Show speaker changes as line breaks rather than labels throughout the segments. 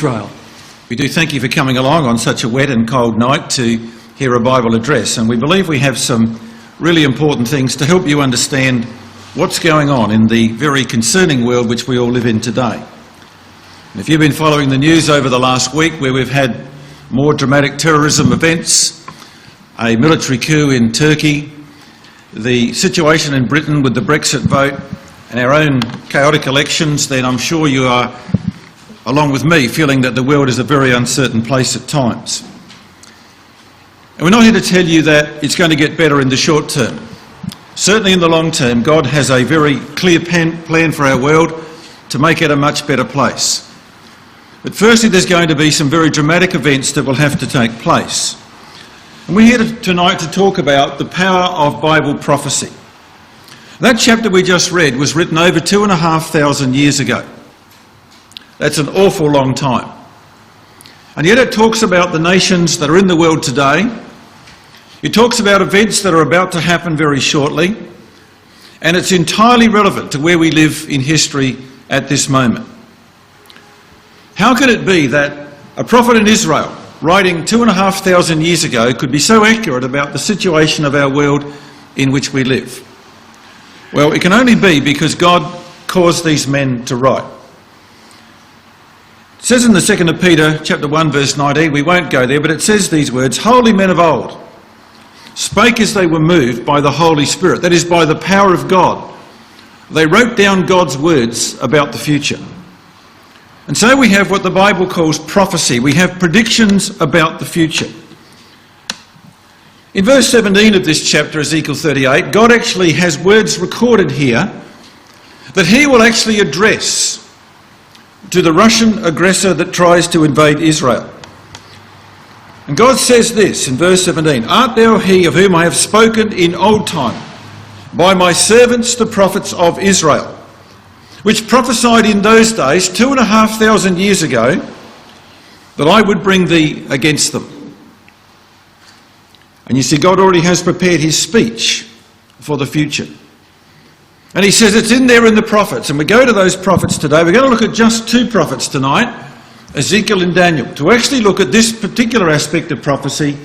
Israel.
We do thank you for coming along on such a wet and cold night to hear a Bible address, and we believe we have some really important things to help you understand what's going on in the very concerning world which we all live in today. And if you've been following the news over the last week, where we've had more dramatic terrorism events, a military coup in Turkey, the situation in Britain with the Brexit vote, and our own chaotic elections, then I'm sure you are, along with me, feeling that the world is a very uncertain place at times. And we're not here to tell you that it's going to get better in the short term. Certainly in the long term, God has a very clear plan for our world to make it a much better place. But firstly, there's going to be some very dramatic events that will have to take place. And we're here tonight to talk about the power of Bible prophecy. That chapter we just read was written over 2,500 years ago. That's an awful long time. And yet it talks about the nations that are in the world today. It talks about events that are about to happen very shortly. And it's entirely relevant to where we live in history at this moment. How can it be that a prophet in Israel, writing 2,500 years ago, could be so accurate about the situation of our world in which we live? Well, it can only be because God caused these men to write. It says in the 2nd of Peter, chapter 1, verse 19, we won't go there, but it says these words, "Holy men of old spake as they were moved by the Holy Spirit," that is, by the power of God. They wrote down God's words about the future. And so we have what the Bible calls prophecy. We have predictions about the future. In verse 17 of this chapter, Ezekiel 38, God actually has words recorded here that he will actually address to the Russian aggressor that tries to invade Israel. And God says this in verse 17, "Art thou he of whom I have spoken in old time by my servants the prophets of Israel, which prophesied in those days 2,500 years ago that I would bring thee against them?" And you see, God already has prepared his speech for the future. And he says it's in there in the prophets. And we go to those prophets today. We're going to look at just two prophets tonight, Ezekiel and Daniel, to actually look at this particular aspect of prophecy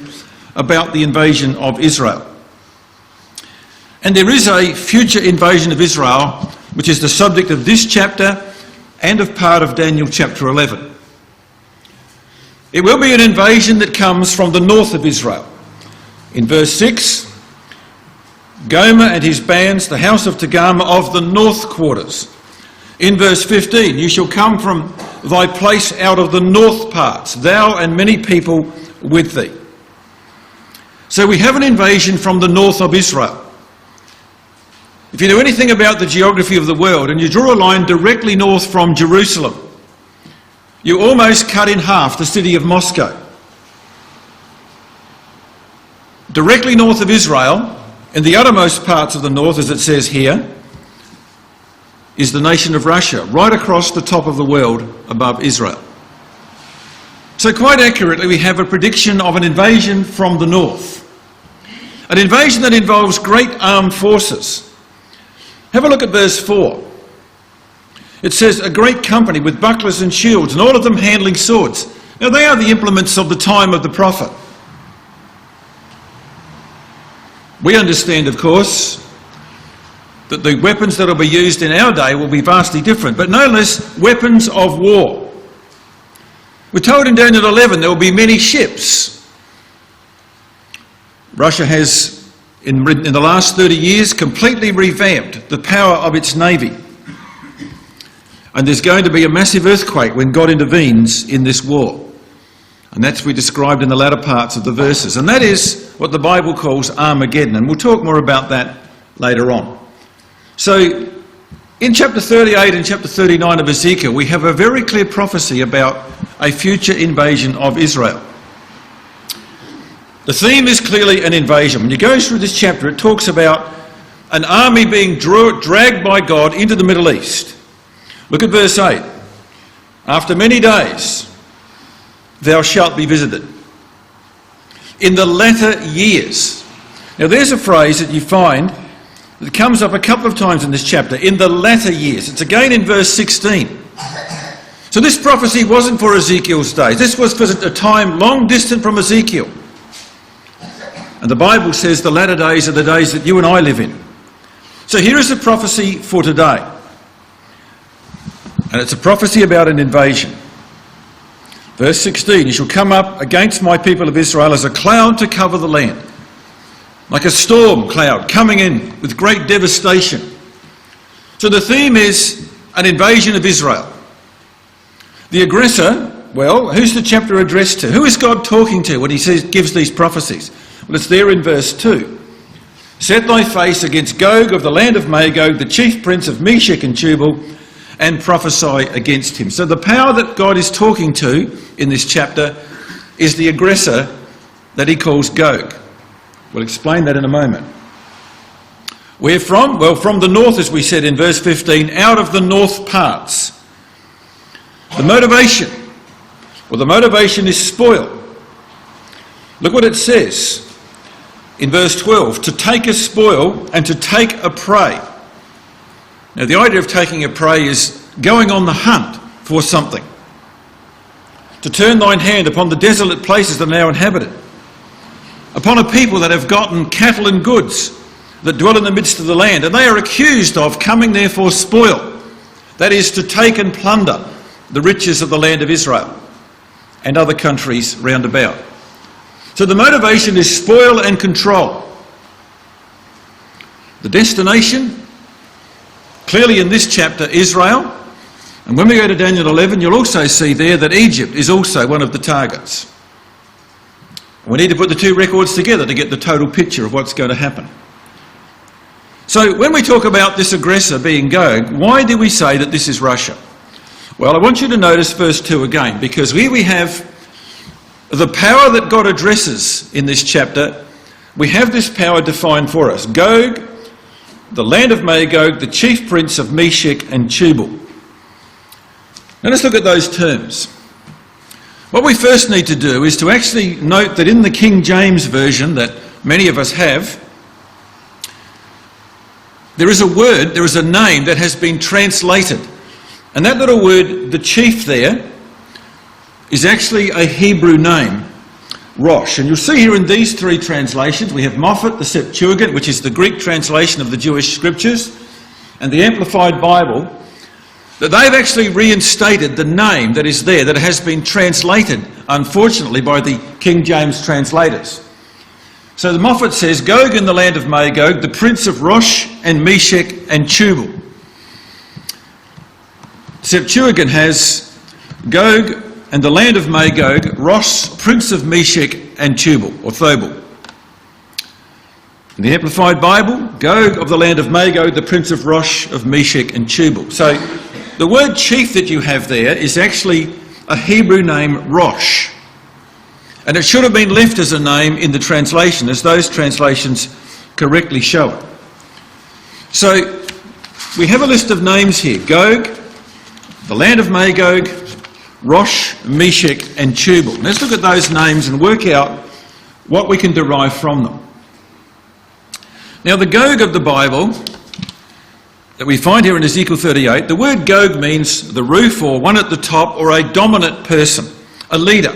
about the invasion of Israel. And there is a future invasion of Israel, which is the subject of this chapter and of part of Daniel chapter 11. It will be an invasion that comes from the north of Israel. In verse 6, Gomer and his bands, the house of Togarmah of the north quarters. In verse 15, you shall come from thy place out of the north parts, thou and many people with thee. So we have an invasion from the north of Israel. If you know anything about the geography of the world and you draw a line directly north from Jerusalem, you almost cut in half the city of Moscow. Directly north of Israel, in the uttermost parts of the north, as it says here, is the nation of Russia, right across the top of the world above Israel. So quite accurately, we have a prediction of an invasion from the north. An invasion that involves great armed forces. Have a look at verse 4. It says, "A great company with bucklers and shields, and all of them handling swords." Now they are the implements of the time of the prophet. We understand, of course, that the weapons that will be used in our day will be vastly different, but no less weapons of war. We're told in Daniel 11 there will be many ships. Russia has, in the last 30 years, completely revamped the power of its navy. And there's going to be a massive earthquake when God intervenes in this war. And that's we described in the latter parts of the verses. And that is what the Bible calls Armageddon. And we'll talk more about that later on. So in chapter 38 and chapter 39 of Ezekiel, we have a very clear prophecy about a future invasion of Israel. The theme is clearly an invasion. When you go through this chapter, it talks about an army being dragged by God into the Middle East. Look at verse 8. "After many days thou shalt be visited. In the latter years." Now there's a phrase that you find that comes up a couple of times in this chapter, in the latter years. It's again in verse 16. So this prophecy wasn't for Ezekiel's days. This was for a time long distant from Ezekiel. And the Bible says the latter days are the days that you and I live in. So here is a prophecy for today. And it's a prophecy about an invasion. Verse 16, you shall come up against my people of Israel as a cloud to cover the land, like a storm cloud coming in with great devastation. So the theme is an invasion of Israel. The aggressor, well, who's the chapter addressed to? Who is God talking to when he gives these prophecies? Well, it's there in verse 2. Set thy face against Gog of the land of Magog, the chief prince of Meshech and Tubal, and prophesy against him. So the power that God is talking to in this chapter is the aggressor that he calls Gog. We'll explain that in a moment. Where from? Well, from the north, as we said in verse 15, out of the north parts. The motivation. Well, the motivation is spoil. Look what it says in verse 12. To take a spoil and to take a prey. Now, the idea of taking a prey is going on the hunt for something. To turn thine hand upon the desolate places that are now inhabited. Upon a people that have gotten cattle and goods that dwell in the midst of the land. And they are accused of coming there for spoil. That is, to take and plunder the riches of the land of Israel and other countries round about. So the motivation is spoil and control. The destination, clearly in this chapter, Israel. And when we go to Daniel 11, you'll also see there that Egypt is also one of the targets. We need to put the two records together to get the total picture of what's going to happen. So when we talk about this aggressor being Gog, why do we say that this is Russia? Well, I want you to notice verse 2 again, because here we have the power that God addresses in this chapter. We have this power defined for us. Gog, the land of Magog, the chief prince of Meshech and Tubal. Now let's look at those terms. What we first need to do is to actually note that in the King James Version that many of us have, there is a word, there is a name that has been translated. And that little word, the chief there, is actually a Hebrew name, Rosh. And you'll see here in these three translations, we have Moffat, the Septuagint, which is the Greek translation of the Jewish scriptures, and the Amplified Bible, that they've actually reinstated the name that is there, that has been translated, unfortunately, by the King James translators. So the Moffat says, Gog in the land of Magog, the prince of Rosh and Meshech and Tubal. Septuagint has Gog and the land of Magog, Rosh, prince of Meshech and Tubal, or Thobal. In the Amplified Bible, Gog of the land of Magog, the prince of Rosh, of Meshech and Tubal. So the word chief that you have there is actually a Hebrew name, Rosh. And it should have been left as a name in the translation, as those translations correctly show it. So we have a list of names here. Gog, the land of Magog, Rosh, Meshech and Tubal. Let's look at those names and work out what we can derive from them. Now the Gog of the Bible that we find here in Ezekiel 38, the word Gog means the roof or one at the top or a dominant person, a leader.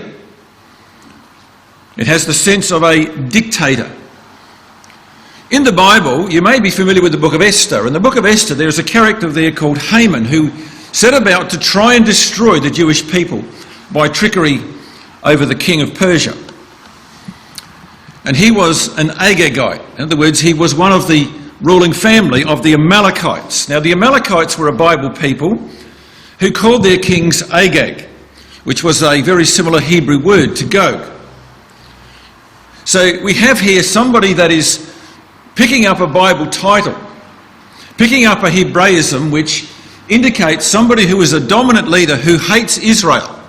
It has the sense of a dictator. In the Bible, you may be familiar with the book of Esther. In the book of Esther, there is a character there called Haman who set about to try and destroy the Jewish people by trickery over the king of Persia. And he was an Agagite. In other words, he was one of the ruling family of the Amalekites. Now, the Amalekites were a Bible people who called their kings Agag, which was a very similar Hebrew word to Gog. So we have here somebody that is picking up a Bible title, picking up a Hebraism which indicates somebody who is a dominant leader who hates Israel.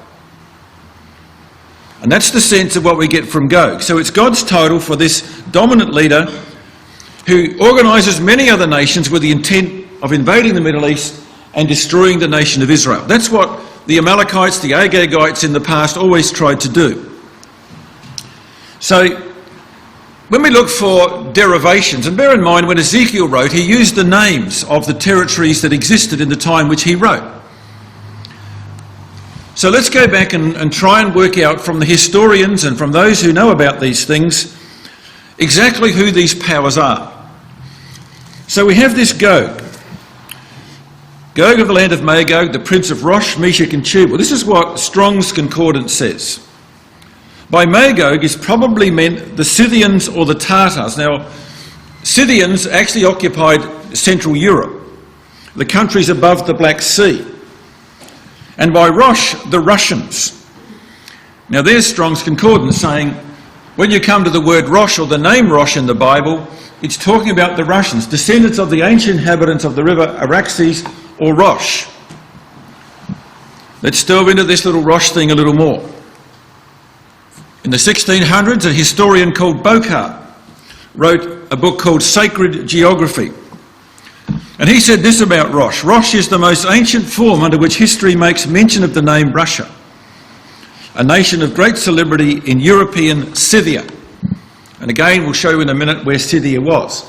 And that's the sense of what we get from Gog. So it's God's title for this dominant leader who organises many other nations with the intent of invading the Middle East and destroying the nation of Israel. That's what the Amalekites, the Agagites in the past always tried to do. So when we look for derivations, and bear in mind when Ezekiel wrote, he used the names of the territories that existed in the time which he wrote. So let's go back and try and work out from the historians and from those who know about these things exactly who these powers are. So we have this Gog. Gog of the land of Magog, the prince of Rosh, Meshech and Tubal. This is what Strong's Concordance says. By Magog is probably meant the Scythians or the Tartars. Now, Scythians actually occupied Central Europe, the countries above the Black Sea. And by Rosh, the Russians. Now there's Strong's Concordance saying, when you come to the word Rosh or the name Rosh in the Bible, it's talking about the Russians, descendants of the ancient inhabitants of the river Araxes or Rosh. Let's delve into this little Rosh thing a little more. In the 1600s, a historian called Bokar wrote a book called Sacred Geography. And he said this about Rosh. Rosh is the most ancient form under which history makes mention of the name Russia, a nation of great celebrity in European Scythia. And again, we'll show you in a minute where Scythia was.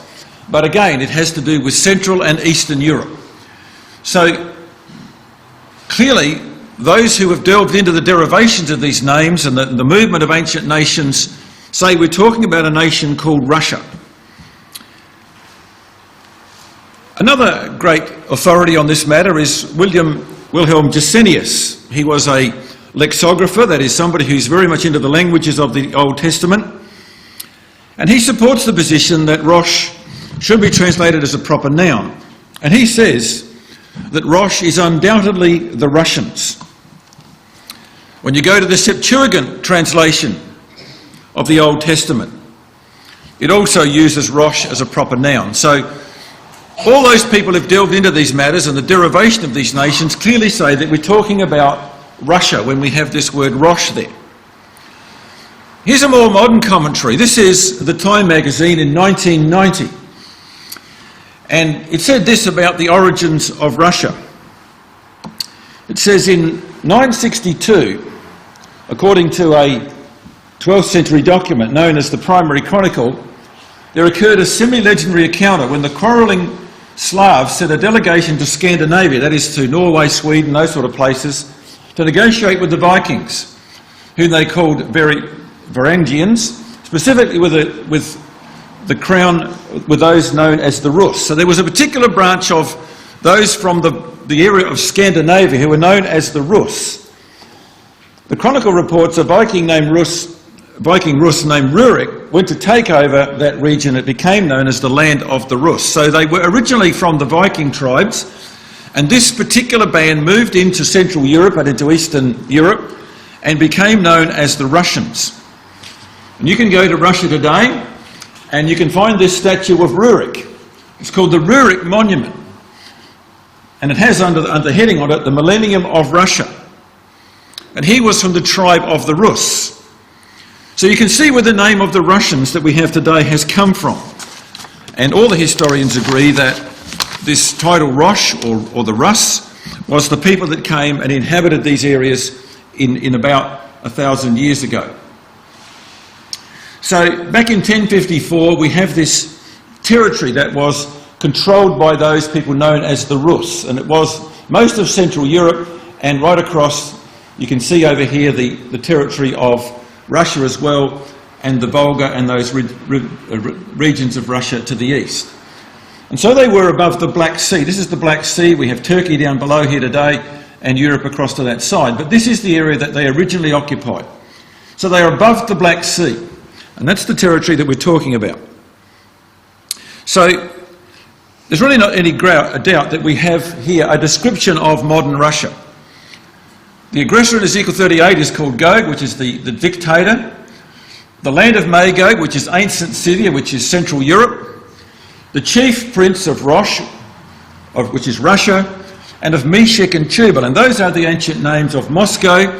But again, it has to do with Central and Eastern Europe. So clearly, those who have delved into the derivations of these names and the movement of ancient nations say we're talking about a nation called Russia. Another great authority on this matter is Wilhelm Gesenius. He was a lexicographer, that is somebody who's very much into the languages of the Old Testament. And he supports the position that Rosh should be translated as a proper noun. And he says that Rosh is undoubtedly the Russians. When you go to the Septuagint translation of the Old Testament, it also uses Rosh as a proper noun. So all those people who've delved into these matters and the derivation of these nations clearly say that we're talking about Russia when we have this word Rosh there. Here's a more modern commentary. This is the Time magazine in 1990. And it said this about the origins of Russia. It says in 962, according to a 12th century document known as the Primary Chronicle, there occurred a semi-legendary encounter when the quarrelling Slavs sent a delegation to Scandinavia, that is to Norway, Sweden, those sort of places, to negotiate with the Vikings, whom they called Varangians, specifically with the crown, with those known as the Rus. So there was a particular branch of those from the area of Scandinavia who were known as the Rus. The Chronicle reports a Viking Rus named Rurik went to take over that region. It became known as the land of the Rus. So they were originally from the Viking tribes, and this particular band moved into Central Europe and into Eastern Europe and became known as the Russians. And you can go to Russia today and you can find this statue of Rurik. It's called the Rurik Monument, and it has under the heading on it, the Millennium of Russia. And he was from the tribe of the Rus. So you can see where the name of the Russians that we have today has come from. And all the historians agree that this title Rosh, or the Rus, was the people that came and inhabited these areas in about 1,000 years ago. So back in 1054 we have this territory that was controlled by those people known as the Rus, and it was most of Central Europe and right across, you can see over here the territory of Russia as well, and the Volga and those regions of Russia to the east. And so they were above the Black Sea. This is the Black Sea. We have Turkey down below here today and Europe across to that side. But this is the area that they originally occupied. So they are above the Black Sea. And that's the territory that we're talking about. So there's really not any doubt that we have here a description of modern Russia. The aggressor in Ezekiel 38 is called Gog, which is the dictator. The land of Magog, which is ancient Scythia, which is Central Europe. The chief prince of Rosh, which is Russia, and of Meshech and Tubal. And those are the ancient names of Moscow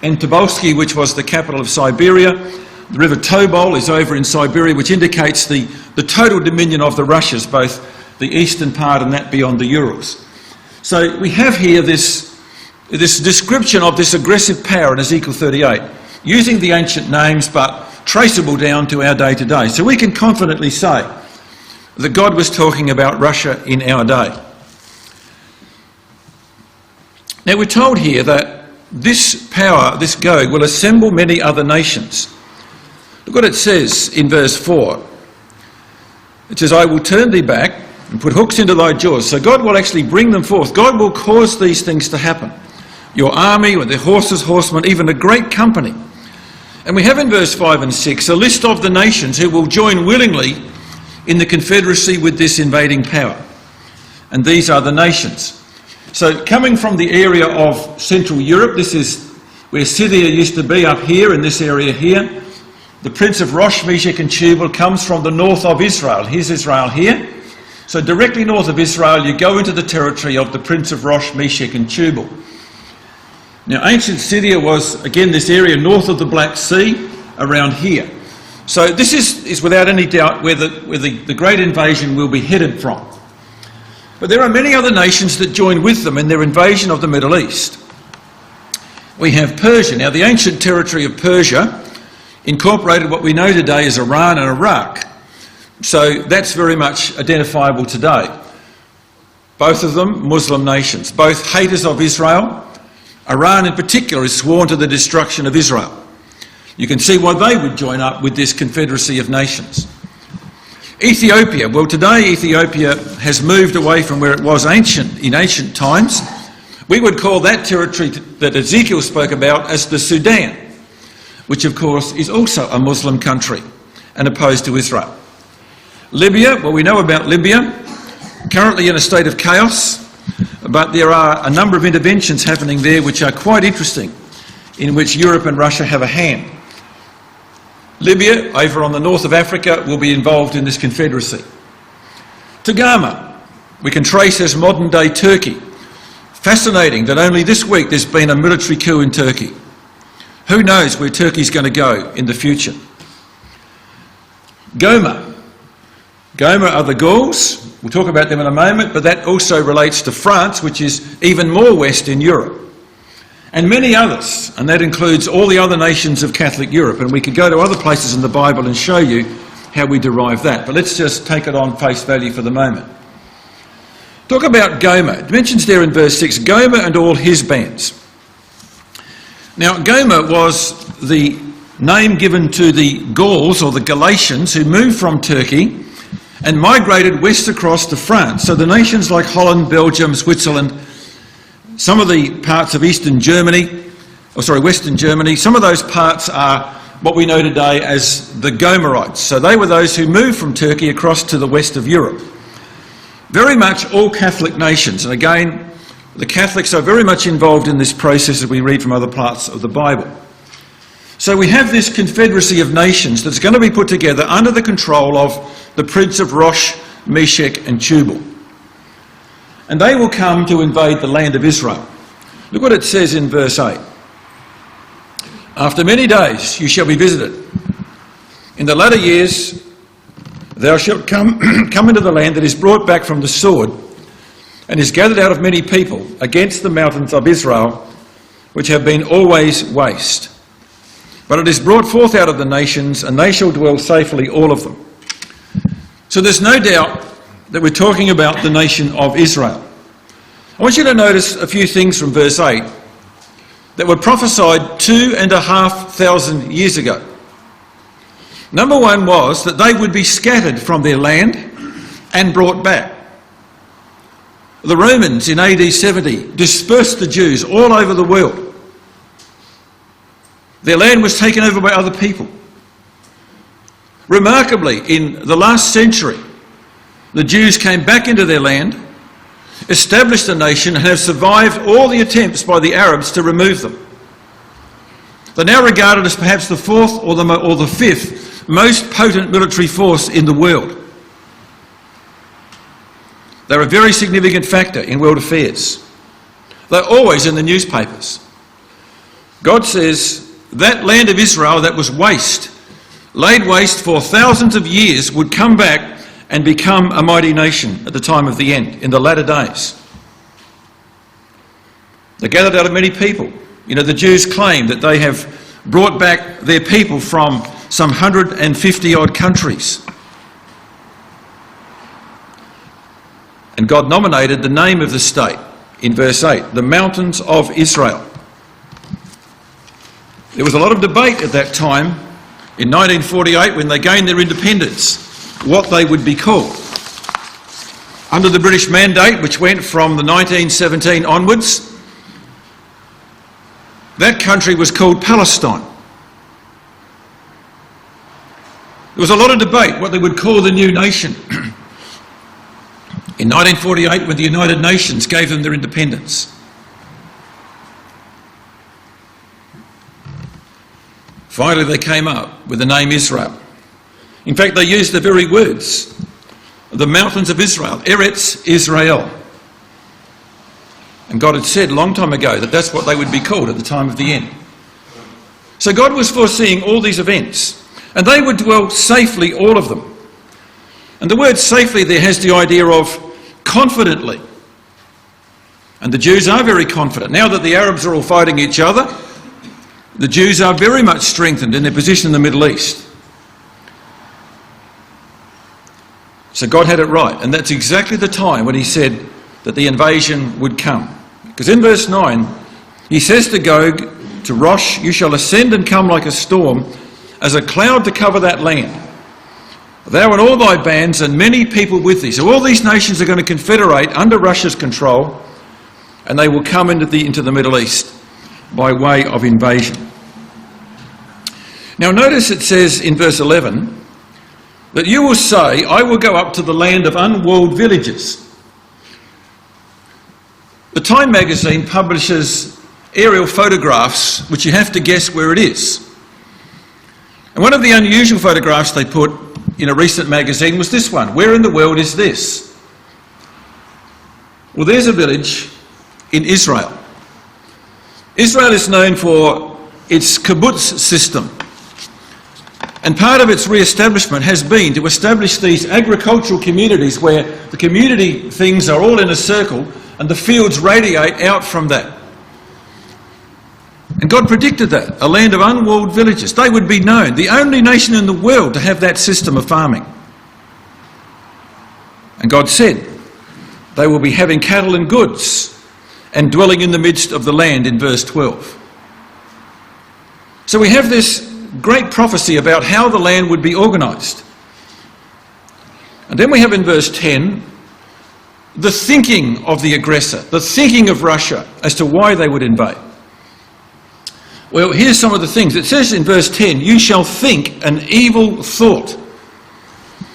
and Tobolsky, which was the capital of Siberia. The river Tobol is over in Siberia, which indicates the total dominion of the Russias, both the eastern part and that beyond the Urals. So we have here this description of this aggressive power in Ezekiel 38, using the ancient names but traceable down to our day to day. So we can confidently say that God was talking about Russia in our day. Now we're told here that this power, this Gog, will assemble many other nations. Look what it says in verse 4. It says, I will turn thee back and put hooks into thy jaws. So God will actually bring them forth. God will cause these things to happen. Your army, with their horses, horsemen, even a great company. And we have in verse 5 and 6 a list of the nations who will join willingly in the confederacy with this invading power. And these are the nations. So coming from the area of Central Europe, this is where Scythia used to be, up here in this area here. The prince of Rosh, Meshech and Tubal comes from the north of Israel. Here's Israel here. So directly north of Israel, you go into the territory of the prince of Rosh, Meshech and Tubal. Now, ancient Scythia was, again, this area north of the Black Sea, around here. So this is without any doubt where the great invasion will be headed from. But there are many other nations that join with them in their invasion of the Middle East. We have Persia. Now, the ancient territory of Persia incorporated what we know today as Iran and Iraq. So that's very much identifiable today. Both of them Muslim nations, both haters of Israel. Iran in particular is sworn to the destruction of Israel. You can see why they would join up with this confederacy of nations. Ethiopia. Well, today Ethiopia has moved away from where it was in ancient times. We would call that territory that Ezekiel spoke about as the Sudan, which of course is also a Muslim country and opposed to Israel. Libya, well, we know about Libya, currently in a state of chaos, but there are a number of interventions happening there which are quite interesting, in which Europe and Russia have a hand. Libya, over on the north of Africa, will be involved in this confederacy. Tagama, we can trace as modern-day Turkey. Fascinating that only this week there's been a military coup in Turkey. Who knows where Turkey's going to go in the future? Goma. Goma are the Gauls. We'll talk about them in a moment, but that also relates to France, which is even more west in Europe. And many others, and that includes all the other nations of Catholic Europe. And we could go to other places in the Bible and show you how we derive that. But let's just take it on face value for the moment. Talk about Gomer. It mentions there in verse 6, Gomer and all his bands. Now, Gomer was the name given to the Gauls, or the Galatians, who moved from Turkey and migrated west across to France. So the nations like Holland, Belgium, Switzerland, some of the parts of Western Germany, some of those parts are what we know today as the Gomerites. So they were those who moved from Turkey across to the west of Europe. Very much all Catholic nations, and again, the Catholics are very much involved in this process as we read from other parts of the Bible. So we have this confederacy of nations that's going to be put together under the control of the Prince of Rosh, Meshech and Tubal. And they will come to invade the land of Israel. Look what it says in verse 8. After many days you shall be visited. In the latter years thou shalt come into the land that is brought back from the sword, and is gathered out of many people against the mountains of Israel, which have been always waste. But it is brought forth out of the nations, and they shall dwell safely, all of them. So there's no doubt that we're talking about the nation of Israel. I want you to notice a few things from verse 8 that were prophesied 2,500 years ago. Number one was that they would be scattered from their land and brought back. The Romans in AD 70 dispersed the Jews all over the world. Their land was taken over by other people. Remarkably, in the last century, the Jews came back into their land, established a nation, and have survived all the attempts by the Arabs to remove them. They're now regarded as perhaps the fourth or the fifth most potent military force in the world. They're a very significant factor in world affairs. They're always in the newspapers. God says that land of Israel that was laid waste for thousands of years, would come back and become a mighty nation at the time of the end, in the latter days. They're gathered out of many people. You know, the Jews claim that they have brought back their people from some 150 odd countries. And God nominated the name of the state in verse 8, the mountains of Israel. There was a lot of debate at that time, in 1948, when they gained their independence, what they would be called. Under the British Mandate, which went from the 1917 onwards, that country was called Palestine. There was a lot of debate what they would call the new nation. In 1948, when the United Nations gave them their independence. Finally, they came up with the name Israel. In fact, they used the very words, the mountains of Israel, Eretz Israel. And God had said a long time ago that that's what they would be called at the time of the end. So God was foreseeing all these events, and they would dwell safely, all of them. And the word safely there has the idea of confidently. And the Jews are very confident. Now that the Arabs are all fighting each other, the Jews are very much strengthened in their position in the Middle East. So God had it right, and that's exactly the time when he said that the invasion would come. Because in verse 9, he says to Gog, to Rosh, you shall ascend and come like a storm, as a cloud to cover that land. Thou and all thy bands and many people with thee. So all these nations are going to confederate under Russia's control, and they will come into the Middle East by way of invasion. Now notice it says in verse 11, that you will say, I will go up to the land of unwalled villages. The Time magazine publishes aerial photographs which you have to guess where it is. And one of the unusual photographs they put in a recent magazine was this one. Where in the world is this? Well, there's a village in Israel. Israel is known for its kibbutz system. And part of its re-establishment has been to establish these agricultural communities where the community things are all in a circle and the fields radiate out from that. And God predicted that, a land of unwalled villages. They would be known, the only nation in the world to have that system of farming. And God said, they will be having cattle and goods and dwelling in the midst of the land in verse 12. So we have this great prophecy about how the land would be organised. And then we have in verse 10 the thinking of the aggressor, the thinking of Russia as to why they would invade. Well, here's some of the things. It says in verse 10, you shall think an evil thought.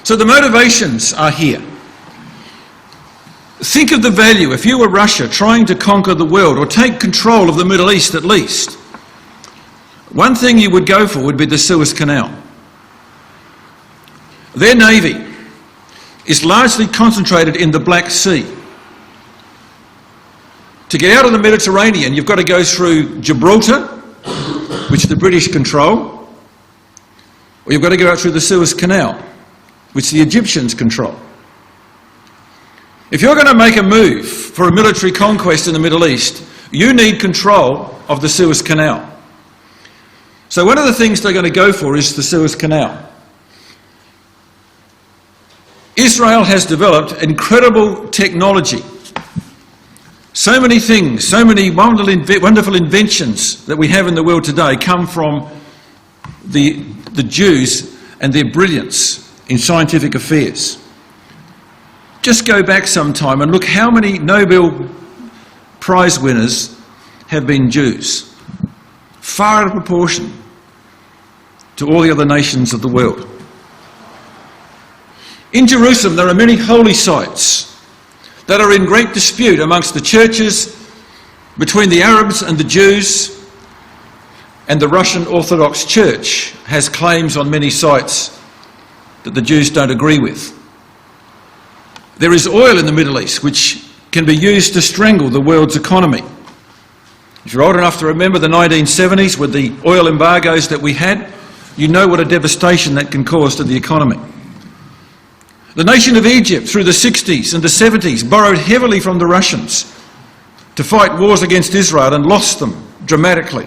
So the motivations are here. Think of the value, if you were Russia trying to conquer the world or take control of the Middle East at least, one thing you would go for would be the Suez Canal. Their navy is largely concentrated in the Black Sea. To get out of the Mediterranean, you've got to go through Gibraltar, which the British control, or you've got to go out through the Suez Canal, which the Egyptians control. If you're going to make a move for a military conquest in the Middle East, you need control of the Suez Canal. So one of the things they're going to go for is the Suez Canal. Israel has developed incredible technology. So many things, so many wonderful inventions that we have in the world today come from the Jews and their brilliance in scientific affairs. Just go back some time and look how many Nobel Prize winners have been Jews. Far out of proportion to all the other nations of the world. In Jerusalem, there are many holy sites that are in great dispute amongst the churches, between the Arabs and the Jews, and the Russian Orthodox Church has claims on many sites that the Jews don't agree with. There is oil in the Middle East which can be used to strangle the world's economy. If you're old enough to remember the 1970s with the oil embargoes that we had, you know what a devastation that can cause to the economy. The nation of Egypt through the 60s and the 70s borrowed heavily from the Russians to fight wars against Israel and lost them dramatically.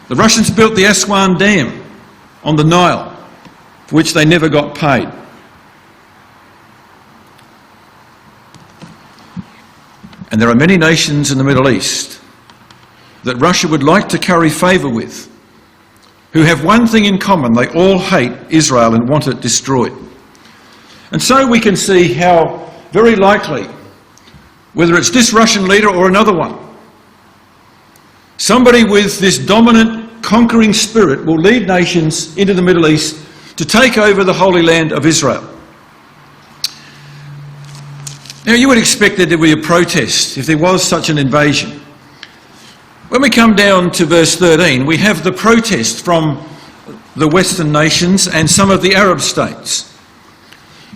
The Russians built the Aswan Dam on the Nile, for which they never got paid. And there are many nations in the Middle East that Russia would like to curry favour with, who have one thing in common: they all hate Israel and want it destroyed. And so we can see how very likely, whether it's this Russian leader or another one, somebody with this dominant, conquering spirit will lead nations into the Middle East to take over the Holy Land of Israel. Now, you would expect there to be a protest if there was such an invasion. When we come down to verse 13, we have the protest from the Western nations and some of the Arab states.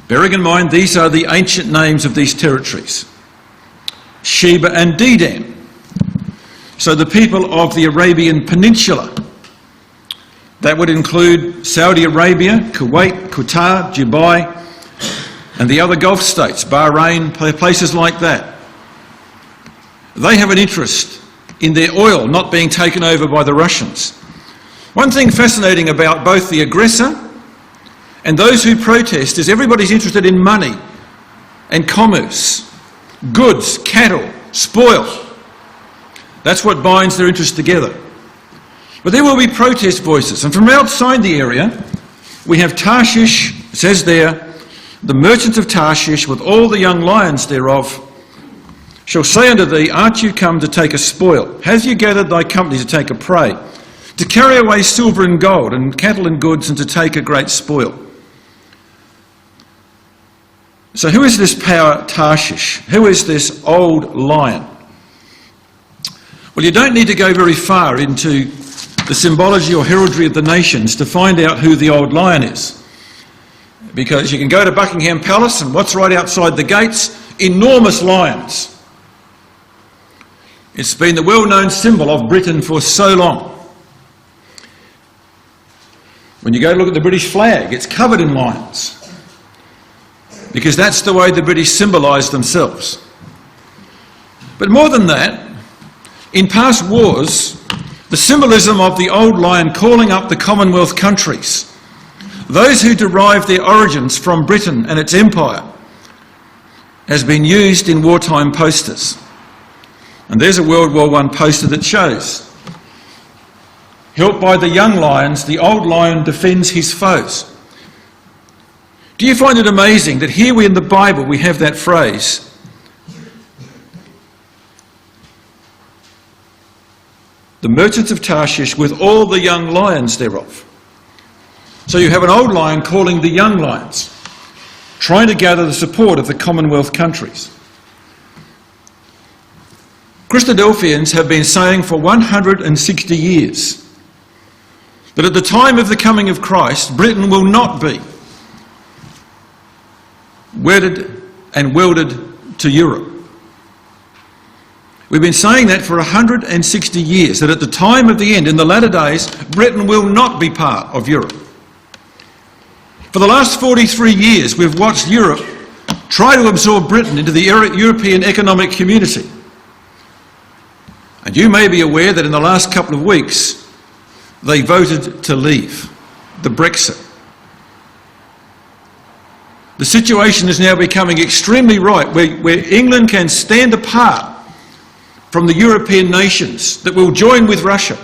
Bearing in mind, these are the ancient names of these territories: Sheba and Dedan. So the people of the Arabian Peninsula. That would include Saudi Arabia, Kuwait, Qatar, Dubai, and the other Gulf states, Bahrain, places like that. They have an interest in their oil not being taken over by the Russians. One thing fascinating about both the aggressor and those who protest is everybody's interested in money and commerce, goods, cattle, spoil. That's what binds their interests together. But there will be protest voices, and from outside the area we have Tarshish. It says there, the merchants of Tarshish with all the young lions thereof shall say unto thee, art you come to take a spoil? Has you gathered thy company to take a prey, to carry away silver and gold and cattle and goods, and to take a great spoil? So who is this power Tarshish? Who is this old lion? Well, you don't need to go very far into the symbology or heraldry of the nations to find out who the old lion is. Because you can go to Buckingham Palace, and what's right outside the gates? Enormous lions. It's been the well-known symbol of Britain for so long. When you go to look at the British flag, it's covered in lions, because that's the way the British symbolise themselves. But more than that, in past wars, the symbolism of the old lion calling up the Commonwealth countries, those who derive their origins from Britain and its empire, has been used in wartime posters. And there's a World War I poster that shows, helped by the young lions, the old lion defends his foes. Do you find it amazing that here in the Bible we have that phrase, the merchants of Tarshish with all the young lions thereof? So you have an old lion calling the young lions, trying to gather the support of the Commonwealth countries. Christadelphians have been saying for 160 years that at the time of the coming of Christ, Britain will not be wedded and welded to Europe. We've been saying that for 160 years, that at the time of the end, in the latter days, Britain will not be part of Europe. For the last 43 years, we've watched Europe try to absorb Britain into the European Economic Community. And you may be aware that in the last couple of weeks, they voted to leave, the Brexit. The situation is now becoming extremely right, where England can stand apart from the European nations that will join with Russia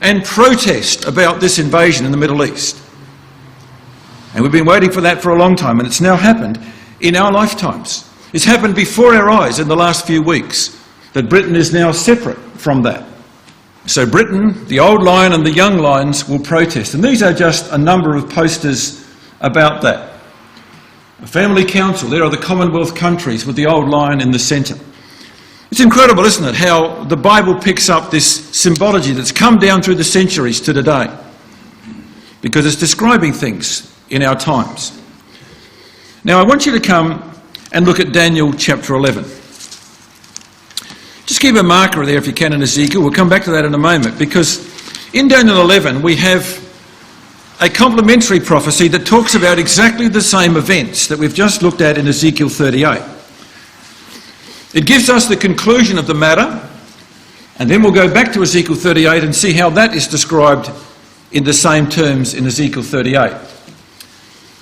and protest about this invasion in the Middle East. And we've been waiting for that for a long time, and it's now happened in our lifetimes. It's happened before our eyes in the last few weeks, that Britain is now separate from that. So Britain, the old lion and the young lions will protest. And these are just a number of posters about that. A family council, there are the Commonwealth countries with the old lion in the centre. It's incredible, isn't it, how the Bible picks up this symbology that's come down through the centuries to today, because it's describing things in our times. Now I want you to come and look at Daniel chapter 11. Just keep a marker there if you can in Ezekiel. We'll come back to that in a moment, because in Daniel 11 we have a complementary prophecy that talks about exactly the same events that we've just looked at in Ezekiel 38. It gives us the conclusion of the matter, and then we'll go back to Ezekiel 38 and see how that is described in the same terms in Ezekiel 38.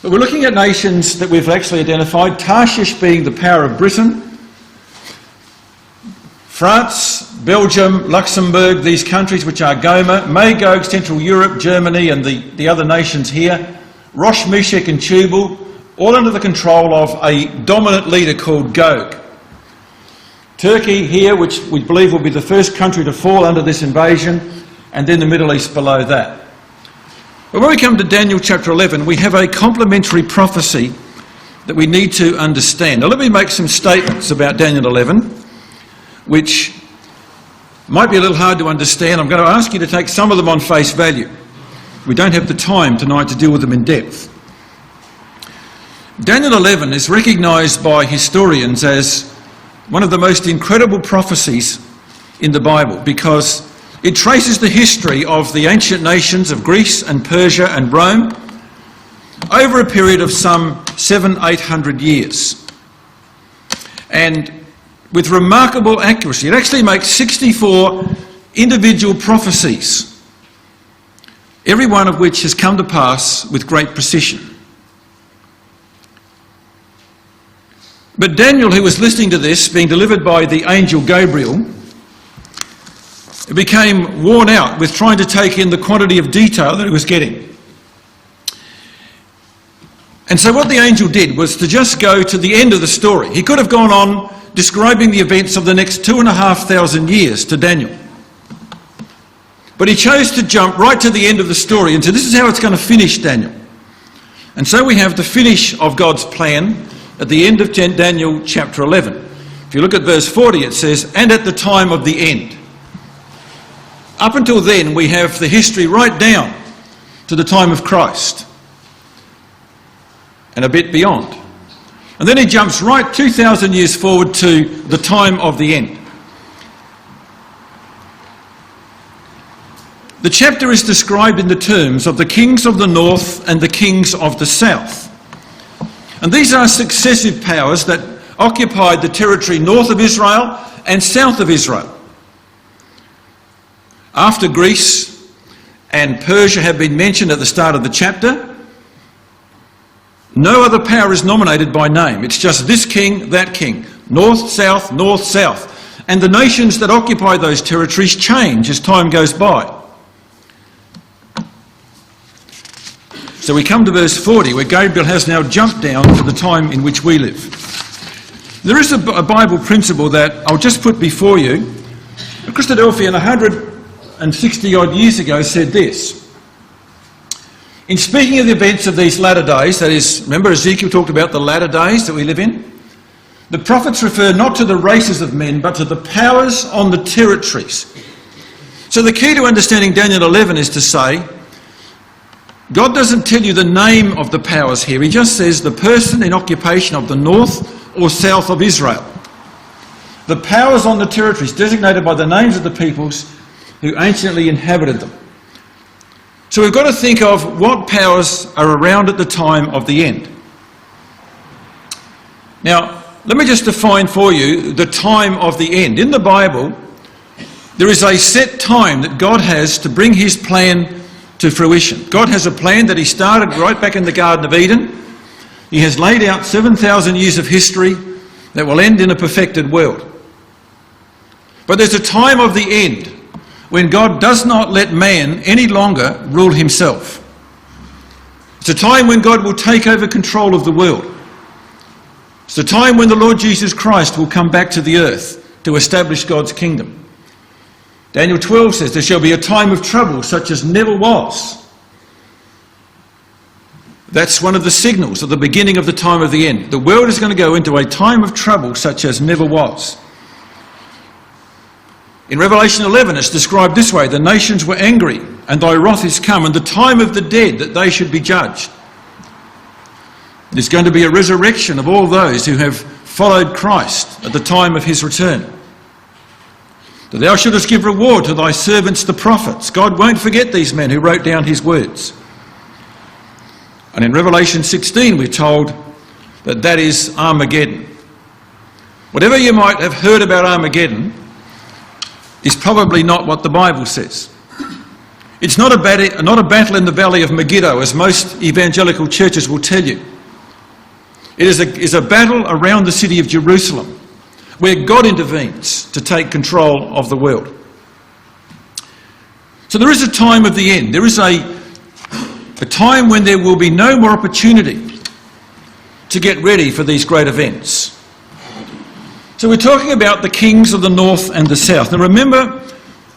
But we're looking at nations that we've actually identified, Tarshish being the power of Britain, France, Belgium, Luxembourg, these countries which are Gomer, Magog, Central Europe, Germany and the other nations here, Rosh, Meshech and Tubal, all under the control of a dominant leader called Gog. Turkey here, which we believe will be the first country to fall under this invasion, and then the Middle East below that. But when we come to Daniel chapter 11, we have a complementary prophecy that we need to understand. Now let me make some statements about Daniel 11, which might be a little hard to understand. I'm going to ask you to take some of them on face value. We don't have the time tonight to deal with them in depth. Daniel 11 is recognised by historians as one of the most incredible prophecies in the Bible because it traces the history of the ancient nations of Greece and Persia and Rome over a period of some 700-800 years. And with remarkable accuracy, it actually makes 64 individual prophecies, every one of which has come to pass with great precision. But Daniel, who was listening to this, being delivered by the angel Gabriel, became worn out with trying to take in the quantity of detail that he was getting. And so what the angel did was to just go to the end of the story. He could have gone on describing the events of the next 2,500 years to Daniel. But he chose to jump right to the end of the story and said, this is how it's going to finish, Daniel. And so we have the finish of God's plan at the end of Daniel chapter 11. If you look at verse 40, it says, and at the time of the end. Up until then, we have the history right down to the time of Christ and a bit beyond. And then he jumps right 2,000 years forward to the time of the end. The chapter is described in the terms of the kings of the north and the kings of the south. And these are successive powers that occupied the territory north of Israel and south of Israel. After Greece and Persia have been mentioned at the start of the chapter, no other power is nominated by name. It's just this king, that king, north, south, north, south. And the nations that occupy those territories change as time goes by. So we come to verse 40, where Gabriel has now jumped down to the time in which we live. There is a Bible principle that I'll just put before you. A Christadelphian 160-odd years ago said this. In speaking of the events of these latter days, that is, remember Ezekiel talked about the latter days that we live in? The prophets refer not to the races of men, but to the powers on the territories. So the key to understanding Daniel 11 is to say, God doesn't tell you the name of the powers here. He just says the person in occupation of the north or south of Israel. The powers on the territories designated by the names of the peoples who anciently inhabited them. So we've got to think of what powers are around at the time of the end. Now, let me just define for you the time of the end. In the Bible, there is a set time that God has to bring his plan to fruition. God has a plan that he started right back in the Garden of Eden. He has laid out 7,000 years of history that will end in a perfected world. But there's a time of the end when God does not let man any longer rule himself. It's a time when God will take over control of the world. It's a time when the Lord Jesus Christ will come back to the earth to establish God's kingdom. Daniel 12 says, there shall be a time of trouble such as never was. That's one of the signals of the beginning of the time of the end. The world is going to go into a time of trouble such as never was. In Revelation 11, it's described this way, the nations were angry, and thy wrath is come, and the time of the dead that they should be judged. There's going to be a resurrection of all those who have followed Christ at the time of his return. That thou shouldest give reward to thy servants the prophets. God won't forget these men who wrote down his words. And in Revelation 16, we're told that that is Armageddon. Whatever you might have heard about Armageddon is probably not what the Bible says. It's not a battle in the valley of Megiddo, as most evangelical churches will tell you. It is a battle around the city of Jerusalem, where God intervenes to take control of the world. So there is a time of the end. There is a time when there will be no more opportunity to get ready for these great events. So we're talking about the kings of the north and the south. Now remember,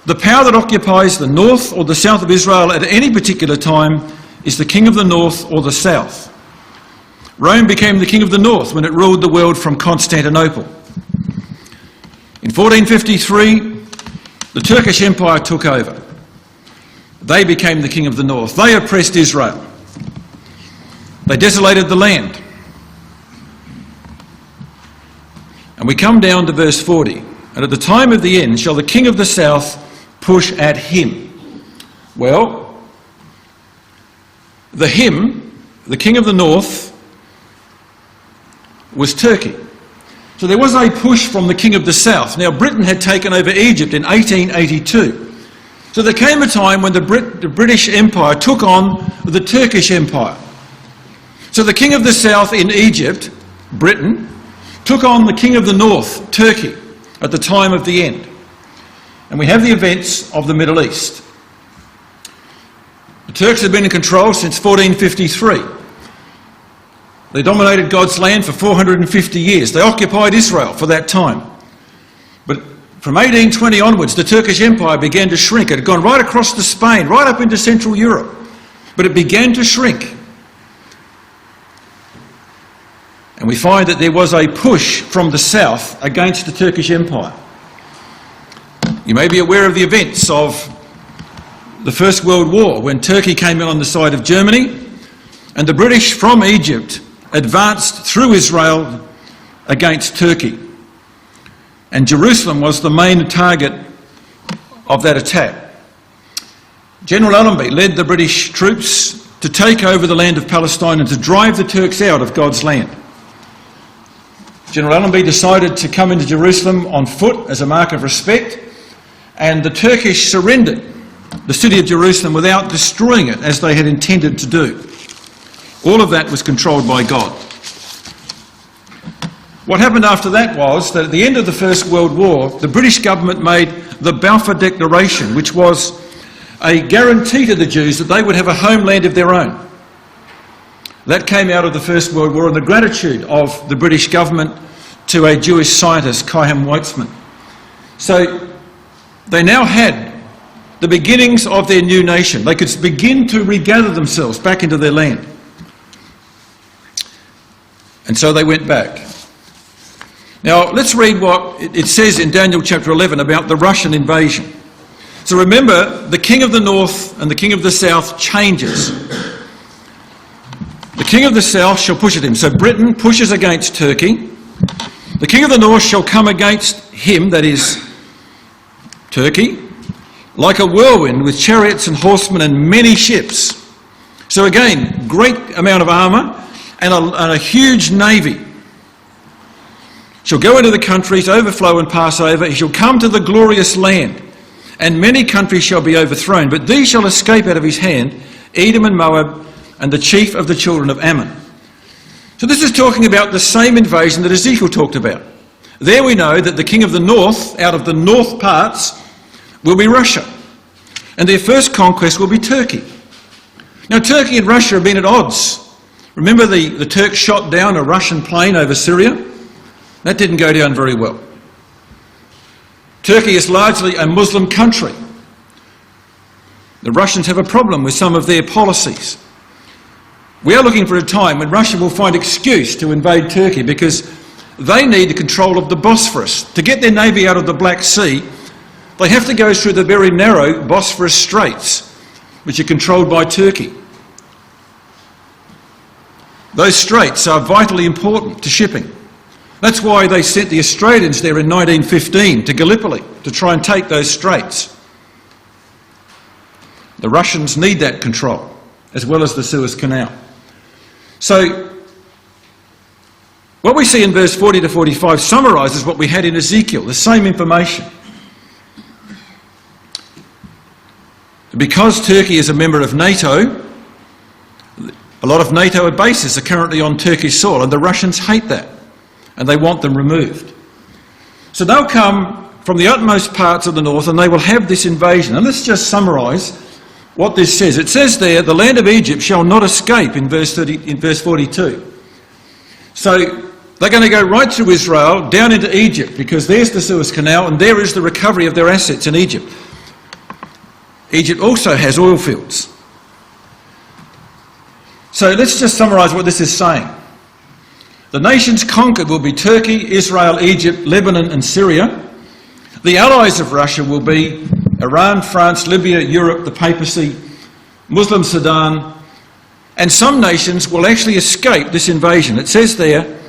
the power that occupies the north or the south of Israel at any particular time is the king of the north or the south. Rome became the king of the north when it ruled the world from Constantinople. In 1453, the Turkish Empire took over. They became the king of the north. They oppressed Israel. They desolated the land. And we come down to verse 40. And at the time of the end shall the king of the south push at him. Well, the king of the north, was Turkey. So there was a push from the king of the south. Now Britain had taken over Egypt in 1882. So there came a time when the British Empire took on the Turkish Empire. So the king of the south in Egypt, Britain, took on the king of the north, Turkey, at the time of the end. And we have the events of the Middle East. The Turks had been in control since 1453. They dominated God's land for 450 years. They occupied Israel for that time. But from 1820 onwards, the Turkish Empire began to shrink. It had gone right across to Spain, right up into Central Europe. But it began to shrink. And we find that there was a push from the south against the Turkish Empire. You may be aware of the events of the First World War, when Turkey came in on the side of Germany, and the British from Egypt advanced through Israel against Turkey. And Jerusalem was the main target of that attack. General Allenby led the British troops to take over the land of Palestine and to drive the Turks out of God's land. General Allenby decided to come into Jerusalem on foot as a mark of respect, and the Turkish surrendered the city of Jerusalem without destroying it as they had intended to do. All of that was controlled by God. What happened after that was that at the end of the First World War, the British government made the Balfour Declaration, which was a guarantee to the Jews that they would have a homeland of their own. That came out of the First World War and the gratitude of the British government to a Jewish scientist, Chaim Weizmann. So they now had the beginnings of their new nation. They could begin to regather themselves back into their land. And so they went back. Now, let's read what it says in Daniel chapter 11 about the Russian invasion. So remember, the king of the north and the king of the south changes. The king of the south shall push at him. So Britain pushes against Turkey. The king of the north shall come against him, that is Turkey, like a whirlwind with chariots and horsemen and many ships. So again, great amount of armour and a huge navy. Shall go into the countries, overflow and pass over. He shall come to the glorious land, and many countries shall be overthrown. But these shall escape out of his hand, Edom and Moab, and the chief of the children of Ammon. So this is talking about the same invasion that Ezekiel talked about. There we know that the king of the north, out of the north parts, will be Russia. And their first conquest will be Turkey. Now Turkey and Russia have been at odds. Remember the Turks shot down a Russian plane over Syria? That didn't go down very well. Turkey is largely a Muslim country. The Russians have a problem with some of their policies. We are looking for a time when Russia will find excuse to invade Turkey because they need the control of the Bosphorus. To get their navy out of the Black Sea, they have to go through the very narrow Bosphorus Straits, which are controlled by Turkey. Those straits are vitally important to shipping. That's why they sent the Australians there in 1915 to Gallipoli to try and take those straits. The Russians need that control, as well as the Suez Canal. So, what we see in verse 40 to 45 summarises what we had in Ezekiel, the same information. Because Turkey is a member of NATO, a lot of NATO bases are currently on Turkish soil, and the Russians hate that, and they want them removed. So they'll come from the utmost parts of the north and they will have this invasion. And let's just summarise what this says. It says there, the land of Egypt shall not escape in verse 42. So they're going to go right through Israel, down into Egypt, because there's the Suez Canal and there is the recovery of their assets in Egypt. Egypt also has oil fields. So let's just summarise what this is saying. The nations conquered will be Turkey, Israel, Egypt, Lebanon and Syria. The allies of Russia will be Iran, France, Libya, Europe, the papacy, Muslim Sudan, and some nations will actually escape this invasion. It says there,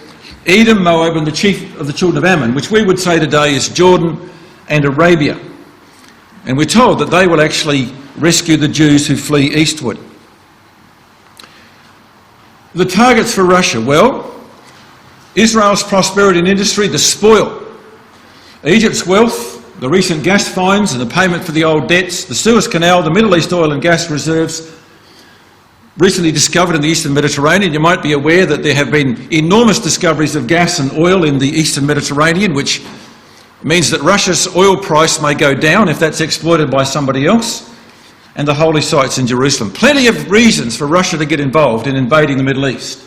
Edom, Moab and the chief of the children of Ammon, which we would say today is Jordan and Arabia. And we're told that they will actually rescue the Jews who flee eastward. The targets for Russia, well, Israel's prosperity and industry, the spoil. Egypt's wealth, the recent gas fines and the payment for the old debts, the Suez Canal, the Middle East oil and gas reserves, recently discovered in the Eastern Mediterranean. You might be aware that there have been enormous discoveries of gas and oil in the Eastern Mediterranean, which means that Russia's oil price may go down if that's exploited by somebody else, and the holy sites in Jerusalem. Plenty of reasons for Russia to get involved in invading the Middle East.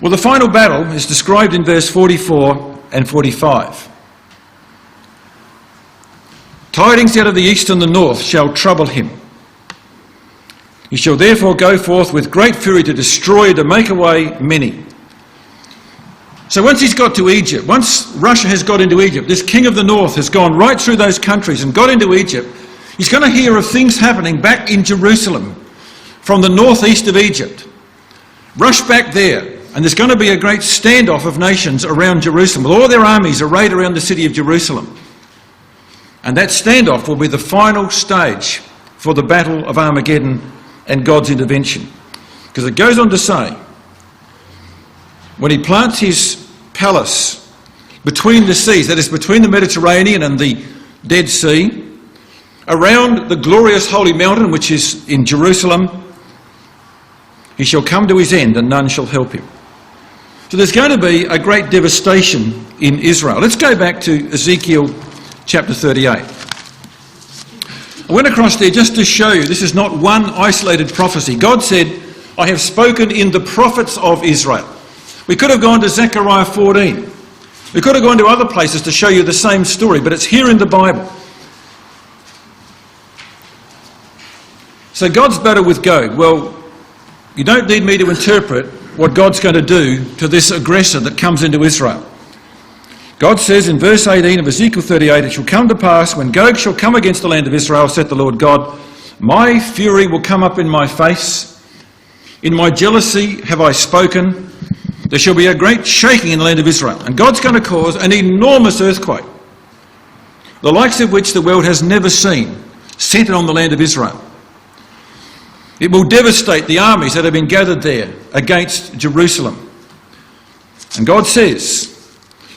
Well, the final battle is described in verse 44 and 45. Tidings out of the east and the north shall trouble him. He shall therefore go forth with great fury to destroy, to make away many. So once he's got to Egypt, once Russia has got into Egypt, this king of the north has gone right through those countries and got into Egypt, he's going to hear of things happening back in Jerusalem from the northeast of Egypt. Rush back there. And there's going to be a great standoff of nations around Jerusalem, with all their armies arrayed around the city of Jerusalem. And that standoff will be the final stage for the Battle of Armageddon and God's intervention. Because it goes on to say, when he plants his palace between the seas, that is between the Mediterranean and the Dead Sea, around the glorious holy mountain which is in Jerusalem, he shall come to his end and none shall help him. So there's going to be a great devastation in Israel. Let's go back to Ezekiel chapter 38. I went across there just to show you this is not one isolated prophecy. God said, I have spoken in the prophets of Israel. We could have gone to Zechariah 14. We could have gone to other places to show you the same story, but it's here in the Bible. So God's battle with Gog. Well, you don't need me to interpret what God's going to do to this aggressor that comes into Israel. God says in verse 18 of Ezekiel 38, it shall come to pass when Gog shall come against the land of Israel, saith the Lord God, my fury will come up in my face. In my jealousy have I spoken. There shall be a great shaking in the land of Israel. And God's going to cause an enormous earthquake, the likes of which the world has never seen, centred on the land of Israel. It will devastate the armies that have been gathered there against Jerusalem. And God says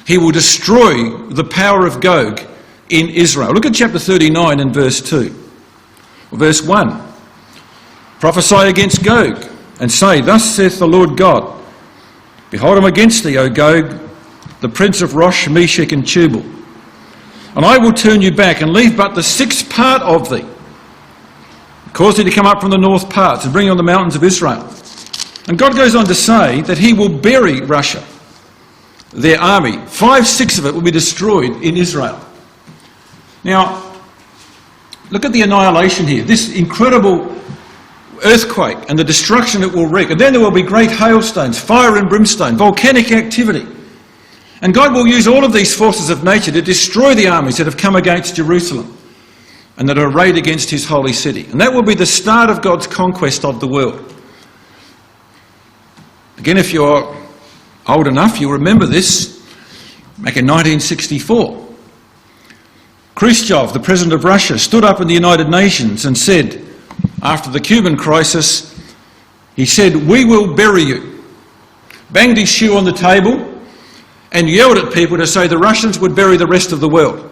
he will destroy the power of Gog in Israel. Look at chapter 39 and verse 2. Verse 1. Prophesy against Gog and say, thus saith the Lord God, behold, I am against thee, O Gog, the prince of Rosh, Meshech and Tubal. And I will turn you back and leave but the sixth part of thee, cause thee to come up from the north parts and bring you on the mountains of Israel. And God goes on to say that he will bury Russia, their army. 5/6 of it will be destroyed in Israel. Now, look at the annihilation here, this incredible earthquake and the destruction it will wreak. And then there will be great hailstones, fire and brimstone, volcanic activity. And God will use all of these forces of nature to destroy the armies that have come against Jerusalem and that are arrayed against his holy city. And that will be the start of God's conquest of the world. Again, if you're old enough, you'll remember this. Back in 1964, Khrushchev, the president of Russia, stood up in the United Nations and said, after the Cuban crisis, he said, we will bury you. Banged his shoe on the table and yelled at people to say the Russians would bury the rest of the world.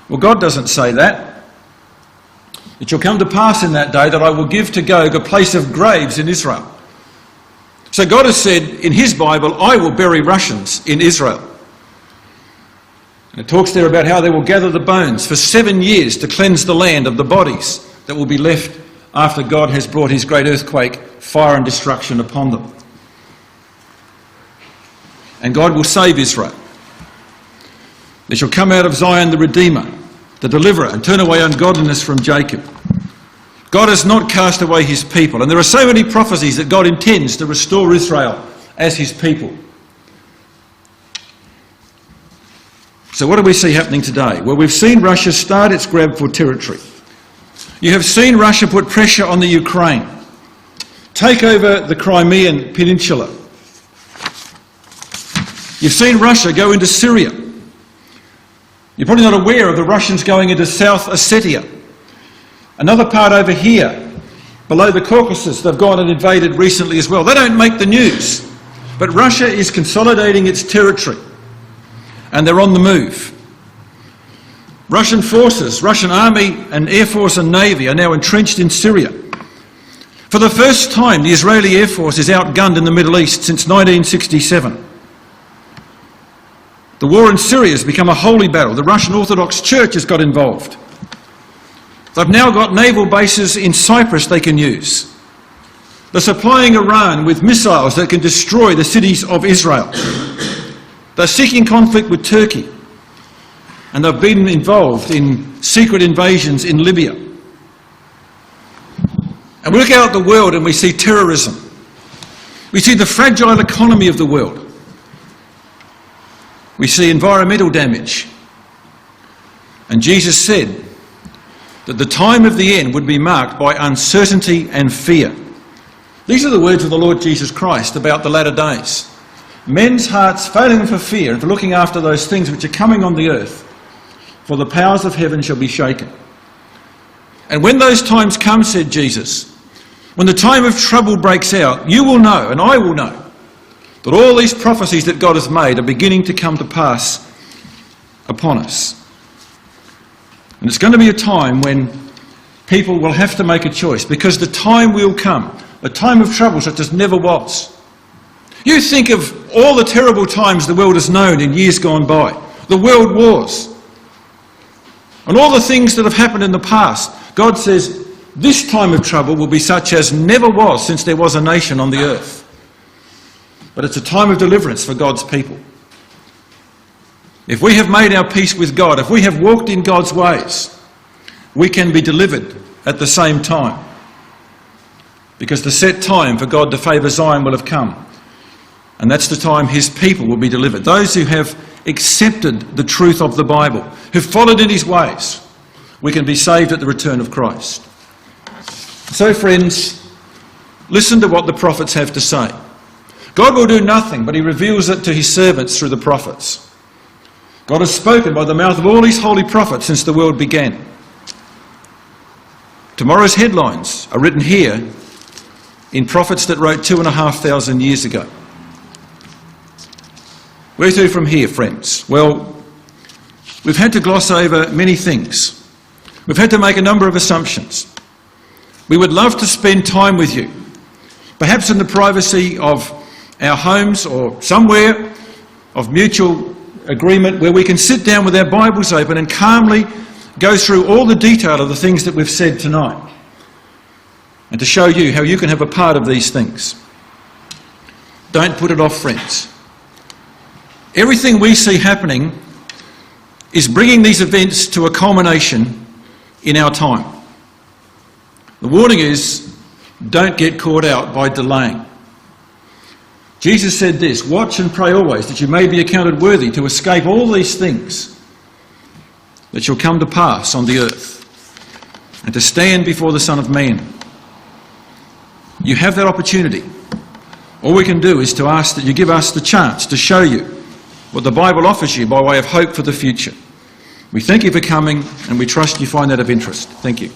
Well, God doesn't say that. It shall come to pass in that day that I will give to Gog a place of graves in Israel. So God has said in his Bible, I will bury Russians in Israel. And it talks there about how they will gather the bones for 7 years to cleanse the land of the bodies that will be left after God has brought his great earthquake, fire and destruction upon them. And God will save Israel. There shall come out of Zion the Redeemer, the Deliverer, and turn away ungodliness from Jacob. God has not cast away his people, and there are so many prophecies that God intends to restore Israel as his people. So what do we see happening today? Well, we've seen Russia start its grab for territory. You have seen Russia put pressure on the Ukraine, take over the Crimean Peninsula. You've seen Russia go into Syria. You're probably not aware of the Russians going into South Ossetia. Another part over here, below the Caucasus, they've gone and invaded recently as well. They don't make the news, but Russia is consolidating its territory, and they're on the move. Russian forces, Russian army and air force and navy are now entrenched in Syria. For the first time, the Israeli air force is outgunned in the Middle East since 1967. The war in Syria has become a holy battle. The Russian Orthodox Church has got involved. They've now got naval bases in Cyprus they can use. They're supplying Iran with missiles that can destroy the cities of Israel. They're seeking conflict with Turkey. And they've been involved in secret invasions in Libya. And we look out at the world and we see terrorism. We see the fragile economy of the world. We see environmental damage. And Jesus said that the time of the end would be marked by uncertainty and fear. These are the words of the Lord Jesus Christ about the latter days. Men's hearts failing for fear and for looking after those things which are coming on the earth, for the powers of heaven shall be shaken. And when those times come, said Jesus, when the time of trouble breaks out, you will know, and I will know, that all these prophecies that God has made are beginning to come to pass upon us. And it's going to be a time when people will have to make a choice, because the time will come, a time of trouble such as never was. You think of all the terrible times the world has known in years gone by, the world wars, and all the things that have happened in the past. God says this time of trouble will be such as never was since there was a nation on the earth. But it's a time of deliverance for God's people. If we have made our peace with God, if we have walked in God's ways, we can be delivered at the same time. Because the set time for God to favour Zion will have come. And that's the time his people will be delivered. Those who have accepted the truth of the Bible, who've followed in his ways, we can be saved at the return of Christ. So friends, listen to what the prophets have to say. God will do nothing, but he reveals it to his servants through the prophets. God has spoken by the mouth of all his holy prophets since the world began. Tomorrow's headlines are written here in prophets that wrote 2,500 years ago. Where to from here, friends? Well, we've had to gloss over many things. We've had to make a number of assumptions. We would love to spend time with you, perhaps in the privacy of our homes or somewhere of mutual agreement where we can sit down with our Bibles open and calmly go through all the detail of the things that we've said tonight, and to show you how you can have a part of these things. Don't put it off, friends. Everything we see happening is bringing these events to a culmination in our time. The warning is, don't get caught out by delaying. Jesus said this, watch and pray always, that you may be accounted worthy to escape all these things that shall come to pass on the earth, and to stand before the Son of Man. You have that opportunity. All we can do is to ask that you give us the chance to show you what the Bible offers you by way of hope for the future. We thank you for coming, and we trust you find that of interest. Thank you.